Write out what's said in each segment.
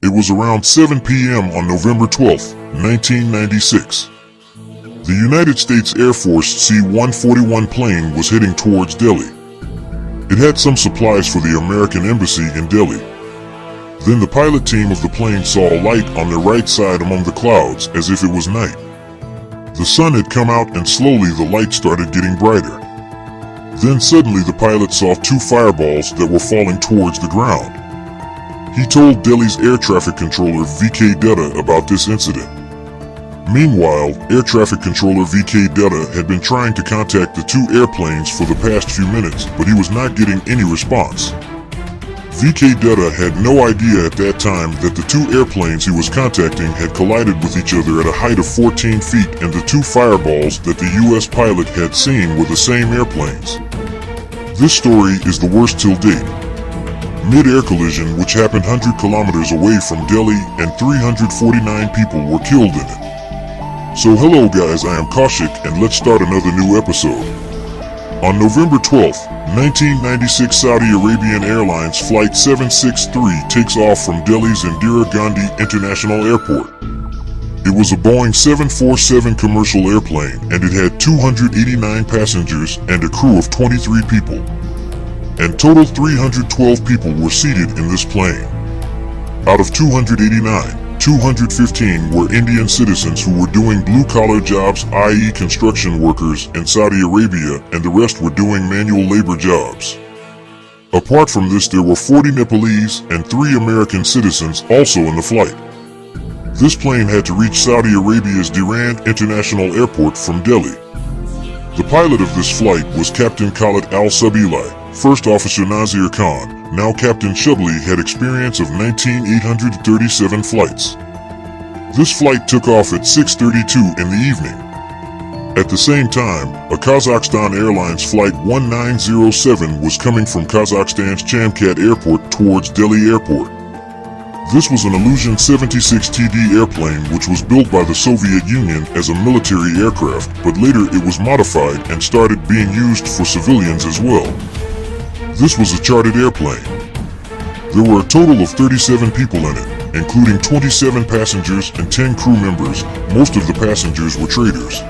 It was around 7 p.m. on November 12, 1996. The United States Air Force C-141 plane was heading towards Delhi. It had some supplies for the American embassy in Delhi. Then the pilot team of the plane saw a light on their right side among the clouds as if it was night. The sun had come out and slowly the light started getting brighter. Then suddenly the pilot saw two fireballs that were falling towards the ground. He told Delhi's air traffic controller VK Dutta about this incident. Meanwhile, air traffic controller VK Dutta had been trying to contact the two airplanes for the past few minutes, but he was not getting any response. VK Dutta had no idea at that time that the two airplanes he was contacting had collided with each other at a height of 14 feet, and the two fireballs that the US pilot had seen were the same airplanes. This story is the worst till date. Mid-air collision which happened 100 kilometers away from Delhi, and 349 people were killed in it. So hello guys, I am Kaushik and let's start another new episode. On November 12, 1996, Saudi Arabian Airlines Flight 763 takes off from Delhi's Indira Gandhi International Airport. It was a Boeing 747 commercial airplane and it had 289 passengers and a crew of 23 people. And total 312 people were seated in this plane. Out of 289, 215 were Indian citizens who were doing blue-collar jobs, i.e. construction workers in Saudi Arabia, and the rest were doing manual labor jobs. Apart from this, there were 40 Nepalese and 3 American citizens also in the flight. This plane had to reach Saudi Arabia's Durand International Airport from Delhi. The pilot of this flight was Captain Khalid Al-Sabili. First Officer Nazir Khan, now Captain Shubli, had experience of 19,837 flights. This flight took off at 6:32 in the evening. At the same time, a Kazakhstan Airlines Flight 1907 was coming from Kazakhstan's Chamkat Airport towards Delhi Airport. This was an Illusion 76 TD airplane which was built by the Soviet Union as a military aircraft, but later it was modified and started being used for civilians as well. This was a chartered airplane. There were a total of 37 people in it, including 27 passengers and 10 crew members. Most of the passengers were traders.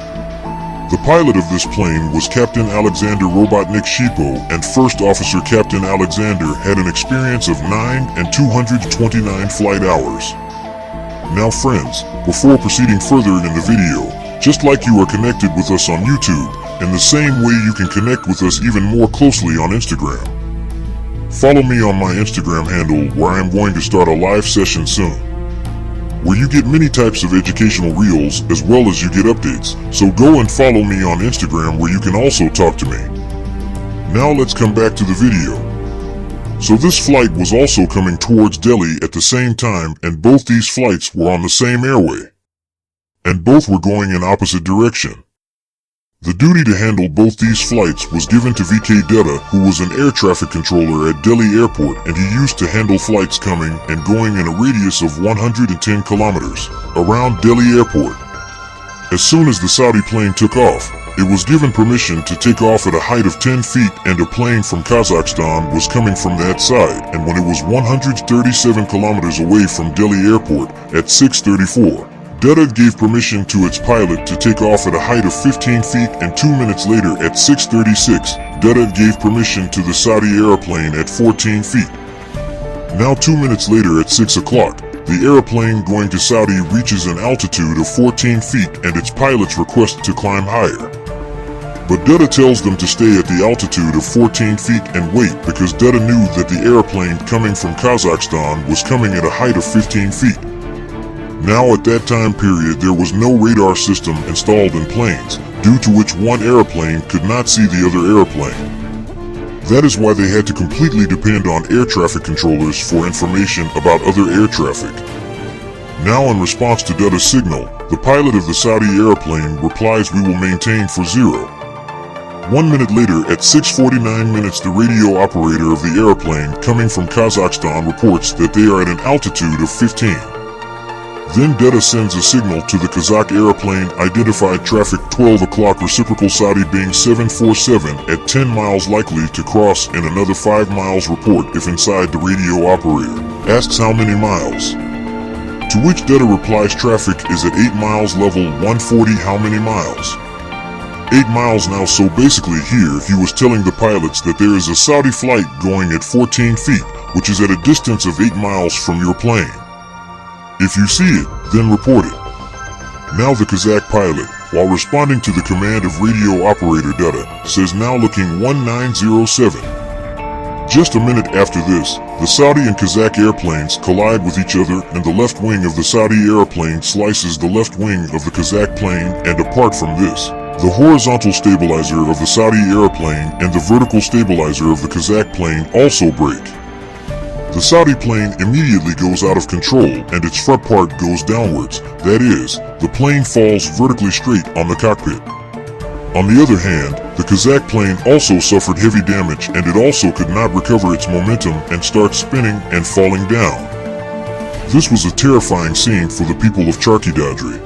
The pilot of this plane was Captain Alexander Robotnik Shipo, and First Officer Captain Alexander had an experience of 9 and 229 flight hours. Now friends, before proceeding further in the video, just like you are connected with us on YouTube, in the same way you can connect with us even more closely on Instagram. Follow me on my Instagram handle where I am going to start a live session soon, where you get many types of educational reels as well as you get updates, so go and follow me on Instagram where you can also talk to me. Now let's come back to the video. So this flight was also coming towards Delhi at the same time, and both these flights were on the same airway. And both were going in opposite direction. The duty to handle both these flights was given to VK Dutta, who was an air traffic controller at Delhi Airport, and he used to handle flights coming and going in a radius of 110 kilometers around Delhi Airport. As soon as the Saudi plane took off, it was given permission to take off at a height of 10 feet, and a plane from Kazakhstan was coming from that side, and when it was 137 kilometers away from Delhi Airport at 6:34, Dutta gave permission to its pilot to take off at a height of 15 feet, and 2 minutes later at 6:36, Dutta gave permission to the Saudi airplane at 14 feet. Now 2 minutes later at 6 o'clock, the airplane going to Saudi reaches an altitude of 14 feet and its pilots request to climb higher. But Dutta tells them to stay at the altitude of 14 feet and wait, because Dutta knew that the airplane coming from Kazakhstan was coming at a height of 15 feet. Now at that time period there was no radar system installed in planes, due to which one airplane could not see the other airplane. That is why they had to completely depend on air traffic controllers for information about other air traffic. Now in response to Dutta's signal, the pilot of the Saudi airplane replies, "We will maintain for 0." 1 minute later at 6:49 minutes, the radio operator of the airplane coming from Kazakhstan reports that they are at an altitude of 15. Then Dutta sends a signal to the Kazakh airplane identified traffic 12 o'clock reciprocal Saudi Bing 747 at 10 miles likely to cross in another 5 miles report if inside. The radio operator asks how many miles. To which Dutta replies traffic is at 8 miles level 140 how many miles? 8 miles now, so basically here he was telling the pilots that there is a Saudi flight going at 14 feet, which is at a distance of 8 miles from your plane. If you see it, then report it. Now the Kazakh pilot, while responding to the command of radio operator Dutta, says now looking 1907. Just a minute after this, the Saudi and Kazakh airplanes collide with each other and the left wing of the Saudi airplane slices the left wing of the Kazakh plane, and apart from this, the horizontal stabilizer of the Saudi airplane and the vertical stabilizer of the Kazakh plane also break. The Saudi plane immediately goes out of control and its front part goes downwards, that is, the plane falls vertically straight on the cockpit. On the other hand, the Kazakh plane also suffered heavy damage and it also could not recover its momentum and starts spinning and falling down. This was a terrifying scene for the people of Charkidadri.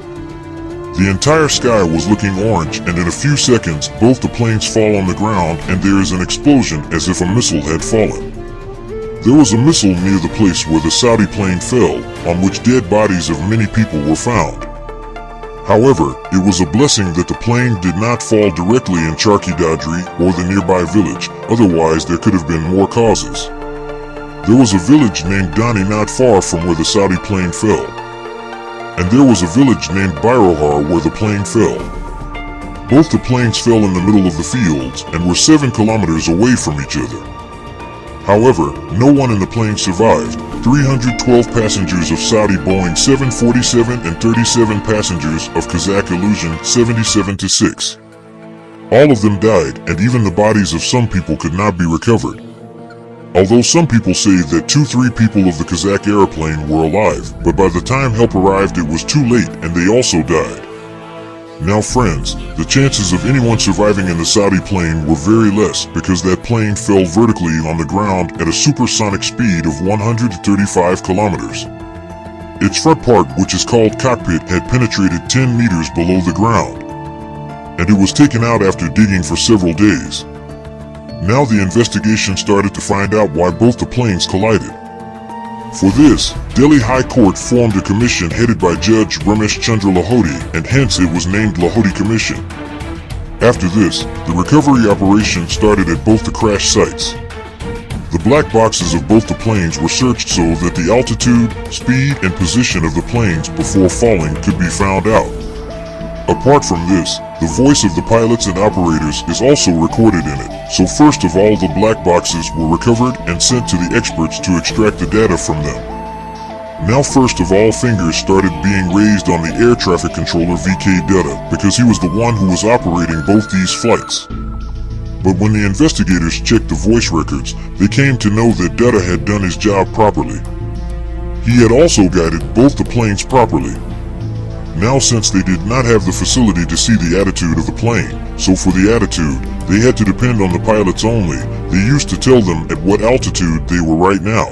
The entire sky was looking orange, and in a few seconds both the planes fall on the ground and there is an explosion as if a missile had fallen. There was a missile near the place where the Saudi plane fell, on which dead bodies of many people were found. However, it was a blessing that the plane did not fall directly in Charkidadri or the nearby village, otherwise there could have been more causes. There was a village named Dani not far from where the Saudi plane fell. And there was a village named Birohar where the plane fell. Both the planes fell in the middle of the fields and were 7 kilometers away from each other. However, no one in the plane survived. 312 passengers of Saudi Boeing 747 and 37 passengers of Kazakh Illusion 77-6. All of them died, and even the bodies of some people could not be recovered. Although some people say that 2-3 people of the Kazakh airplane were alive, but by the time help arrived it was too late and they also died. Now friends, the chances of anyone surviving in the Saudi plane were very less because that plane fell vertically on the ground at a supersonic speed of 135 kilometers. Its front part, which is called cockpit, had penetrated 10 meters below the ground, and it was taken out after digging for several days. Now the investigation started to find out why both the planes collided. For this, Delhi High Court formed a commission headed by Judge Ramesh Chandra Lahoti, and hence it was named Lahoti Commission. After this, the recovery operation started at both the crash sites. The black boxes of both the planes were searched so that the altitude, speed, and position of the planes before falling could be found out. Apart from this, the voice of the pilots and operators is also recorded in it, so first of all the black boxes were recovered and sent to the experts to extract the data from them. Now first of all fingers started being raised on the air traffic controller VK Dutta because he was the one who was operating both these flights. But when the investigators checked the voice records, they came to know that Dutta had done his job properly. He had also guided both the planes properly. Now since they did not have the facility to see the attitude of the plane, so for the attitude, they had to depend on the pilots only. They used to tell them at what altitude they were right now.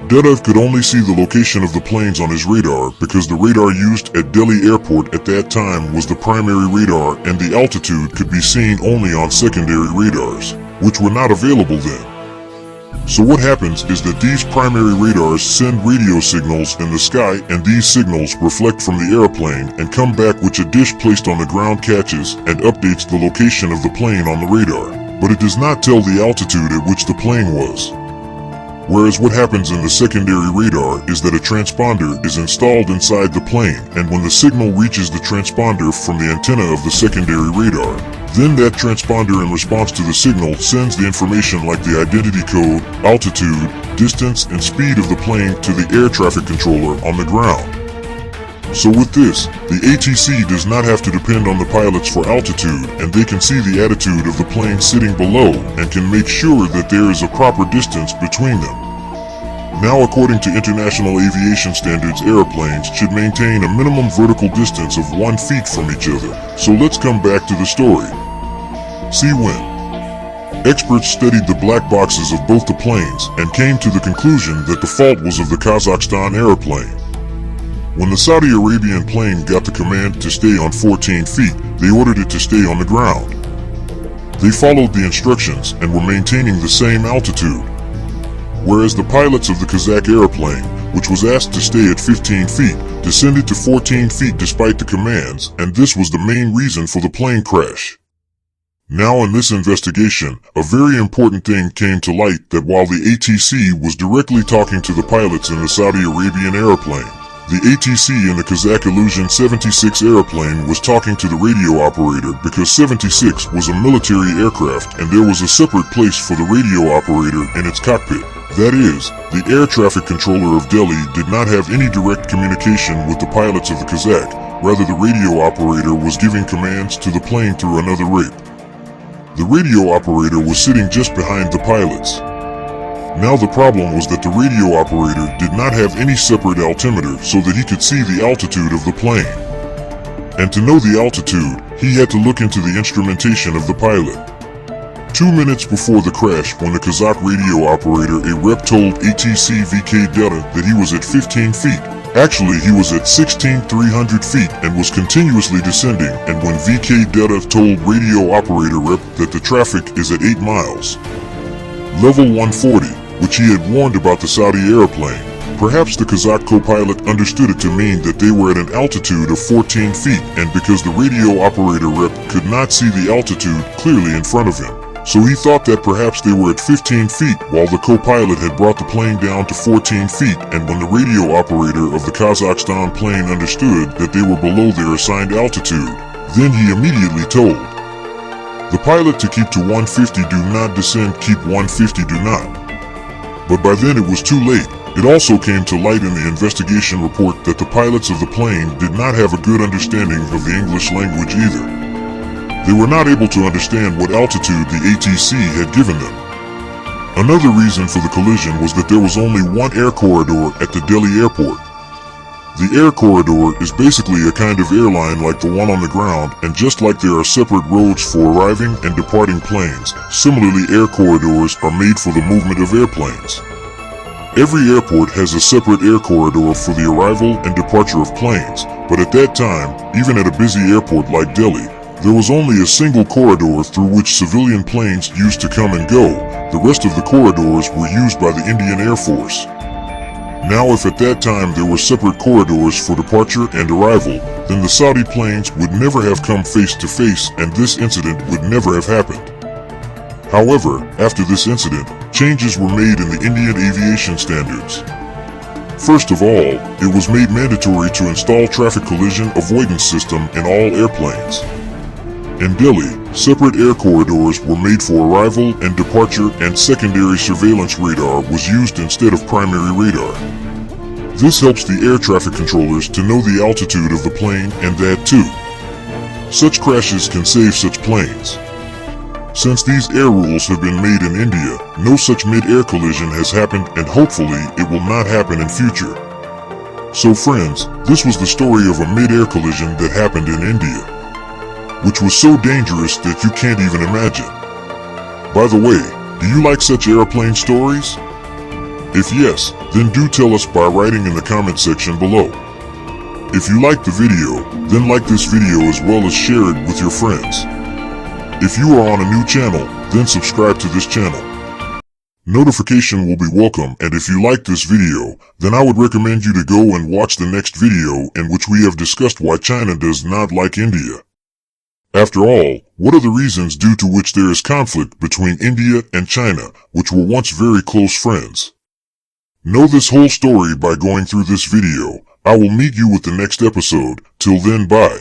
Dutta could only see the location of the planes on his radar because the radar used at Delhi airport at that time was the primary radar and the altitude could be seen only on secondary radars, which were not available then. So what happens is that these primary radars send radio signals in the sky, and these signals reflect from the airplane and come back, which a dish placed on the ground catches and updates the location of the plane on the radar, but it does not tell the altitude at which the plane was. Whereas what happens in the secondary radar is that a transponder is installed inside the plane, and when the signal reaches the transponder from the antenna of the secondary radar, then that transponder in response to the signal sends the information like the identity code, altitude, distance, and speed of the plane to the air traffic controller on the ground. So with this, the ATC does not have to depend on the pilots for altitude, and they can see the attitude of the plane sitting below and can make sure that there is a proper distance between them. Now according to international aviation standards, airplanes should maintain a minimum vertical distance of 1 feet from each other. So let's come back to the story. See when experts studied the black boxes of both the planes and came to the conclusion that the fault was of the Kazakhstan airplane. When the Saudi Arabian plane got the command to stay on 14 feet, they ordered it to stay on the ground. They followed the instructions and were maintaining the same altitude. Whereas the pilots of the Kazakh airplane, which was asked to stay at 15 feet, descended to 14 feet despite the commands, and this was the main reason for the plane crash. Now in this investigation, a very important thing came to light that while the ATC was directly talking to the pilots in the Saudi Arabian airplane, the ATC in the Kazakh Illusion 76 airplane was talking to the radio operator because 76 was a military aircraft and there was a separate place for the radio operator in its cockpit. That is, the air traffic controller of Delhi did not have any direct communication with the pilots of the Kazakh, rather the radio operator was giving commands to the plane through another rape. The radio operator was sitting just behind the pilots. Now the problem was that the radio operator did not have any separate altimeter so that he could see the altitude of the plane. And to know the altitude, he had to look into the instrumentation of the pilot. 2 minutes before the crash, when the Kazakh radio operator, a rep, told ATC VK Delta that he was at 15 feet. Actually, he was at 16,300 feet and was continuously descending, and when VK Delta told radio operator rep that the traffic is at 8 miles. Level 140, which he had warned about the Saudi airplane, perhaps the Kazakh co-pilot understood it to mean that they were at an altitude of 14 feet, and because the radio operator rep could not see the altitude clearly in front of him. So he thought that perhaps they were at 15 feet while the co-pilot had brought the plane down to 14 feet, and when the radio operator of the Kazakhstan plane understood that they were below their assigned altitude, then he immediately told the pilot to keep to 150, do not descend, keep 150, do not. But by then it was too late. It also came to light in the investigation report that the pilots of the plane did not have a good understanding of the English language either. They were not able to understand what altitude the ATC had given them. Another reason for the collision was that there was only one air corridor at the Delhi airport. The air corridor is basically a kind of airline like the one on the ground, and just like there are separate roads for arriving and departing planes, similarly air corridors are made for the movement of airplanes. Every airport has a separate air corridor for the arrival and departure of planes, but at that time, even at a busy airport like Delhi, there was only a single corridor through which civilian planes used to come and go. The rest of the corridors were used by the Indian Air Force. Now if at that time there were separate corridors for departure and arrival, then the Saudi planes would never have come face to face and this incident would never have happened. However, after this incident, changes were made in the Indian aviation standards. First of all, it was made mandatory to install traffic collision avoidance system in all airplanes. In Delhi, separate air corridors were made for arrival and departure, and secondary surveillance radar was used instead of primary radar. This helps the air traffic controllers to know the altitude of the plane, and that too. Such crashes can save such planes. Since these air rules have been made in India, no such mid-air collision has happened, and hopefully it will not happen in future. So friends, this was the story of a mid-air collision that happened in India, which was so dangerous that you can't even imagine. By the way, do you like such airplane stories? If yes, then do tell us by writing in the comment section below. If you liked the video, then like this video as well as share it with your friends. If you are on a new channel, then subscribe to this channel. Notification will be welcome, and if you like this video, then I would recommend you to go and watch the next video in which we have discussed why China does not like India. After all, what are the reasons due to which there is conflict between India and China, which were once very close friends? Know this whole story by going through this video. I will meet you with the next episode. Till then, bye.